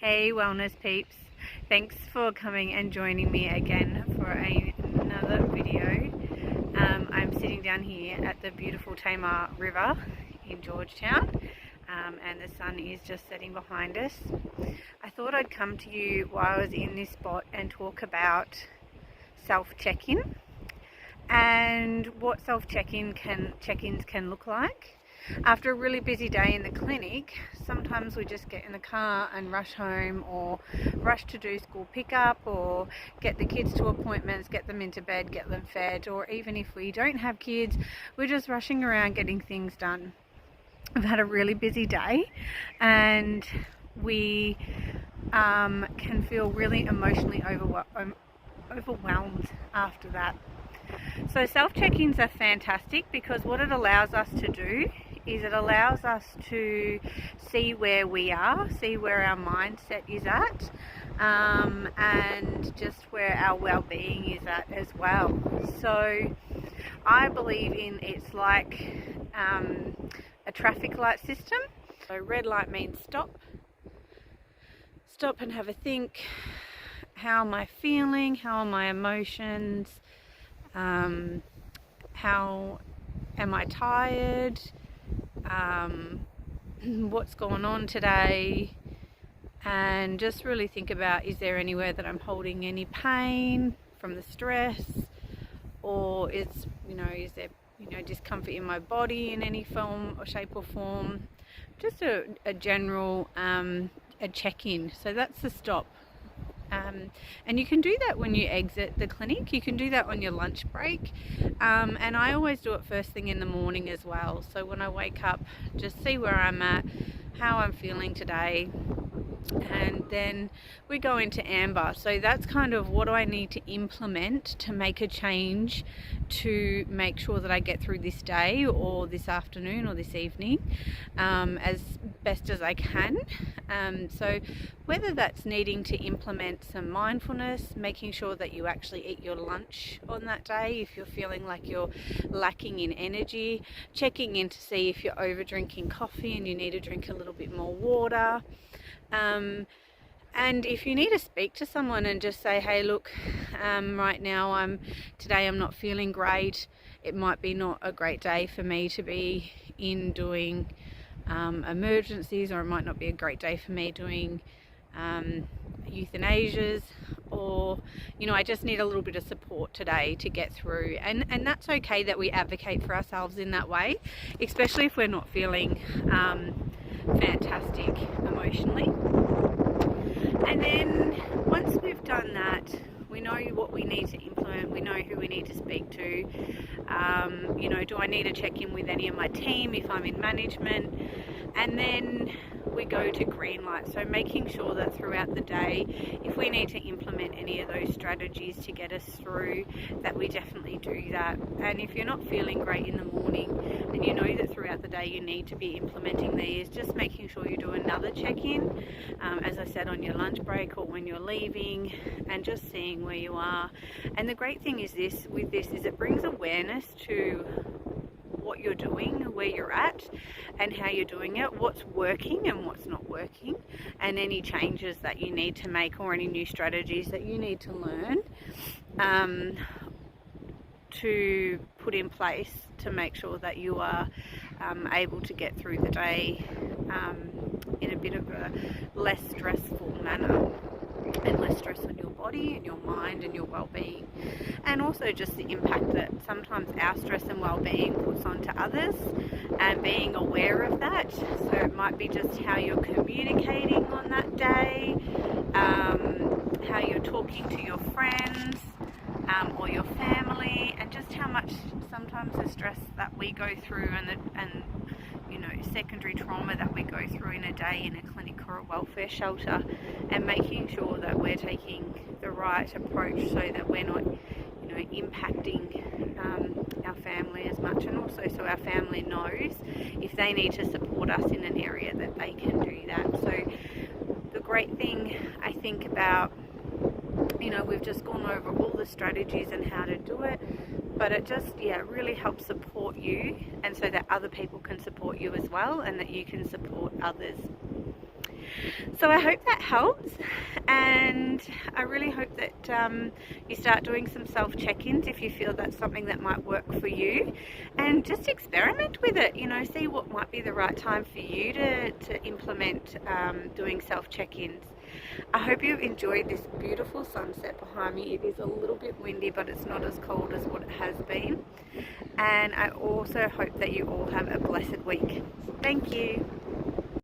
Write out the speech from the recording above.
Hey wellness peeps, thanks for coming and joining me again for another video. I'm sitting down here at the beautiful Tamar River in Georgetown, and the sun is just setting behind us. I thought I'd come to you while I was in this spot and talk about self-check-in and what self-check-ins can look like. After a really busy day in the clinic, sometimes we just get in the car and rush home, or rush to do school pickup, or get the kids to appointments, get them into bed, get them fed, or even if we don't have kids, we're just rushing around getting things done. I've had a really busy day and we can feel really emotionally overwhelmed after that. So self-check-ins are fantastic because what it allows us to do is it allows us to see where we are, see where our mindset is at, and just where our well-being is at as well. So I believe in it's like a traffic light system. So red light means stop and have a think. How am I feeling? How are my emotions? How am I tired? What's going on today? And just really think about, is there anywhere that I'm holding any pain from the stress, or is there discomfort in my body in any form or shape or form? Just a general a check-in. So that's the stop. And you can do that when you exit the clinic. You can do that on your lunch break, and I always do it first thing in the morning as well. So when I wake up, just see where I'm at, how I'm feeling today, and then we go into amber. So that's kind of what do I need to implement to make a change to make sure that I get through this day or this afternoon or this evening as best as I can. So whether that's needing to implement some mindfulness, making sure that you actually eat your lunch on that day if you're feeling like you're lacking in energy, checking in to see if you're over drinking coffee and you need to drink a little bit more water. And if you need to speak to someone and just say, hey, look, right now today I'm not feeling great. It might be not a great day for me to be in doing emergencies, or it might not be a great day for me doing euthanasias, or I just need a little bit of support today to get through, and that's okay that we advocate for ourselves in that way, especially if we're not feeling fantastic emotionally. And then once we've done that, we know what we need to implement, we know who we need to speak to. Do I need to check in with any of my team if I'm in management? And then we go to green light. So making sure that throughout the day, if we need to implement any of those strategies to get us through, that we definitely do that. And if you're not feeling great in the morning and you know that throughout the day you need to be implementing these, just making sure you do another check-in, as I said, on your lunch break or when you're leaving, and just seeing where you are. And the great thing is it brings awareness to what you're doing, where you're at and how you're doing it, what's working and what's not working, and any changes that you need to make or any new strategies that you need to learn to put in place to make sure that you are able to get through the day in a bit of a less stressful manner, and less stress on your body and your mind and your well-being, and also just the impact that sometimes our stress and well-being puts onto others, and being aware of that. So it might be just how you're communicating on that day, how you're talking to your friends or your family, and just how much sometimes the stress that we go through and secondary trauma that we go through in a day in a clinic or a welfare shelter, and making sure that we're taking the right approach so that we're not impacting our family as much, and also so our family knows if they need to support us in an area that they can do that. So the great thing I think about, we've just gone over all the strategies and how to do it, but it just really helps support you, and so that other people can support you as well, and that you can support others. So I hope that helps, and I really hope that you start doing some self-check-ins if you feel that's something that might work for you, and just experiment with it, you know, see what might be the right time for you to implement doing self-check-ins. I hope you've enjoyed this beautiful sunset behind me. It is a little bit windy, but it's not as cold as what it has been. And I also hope that you all have a blessed week. Thank you.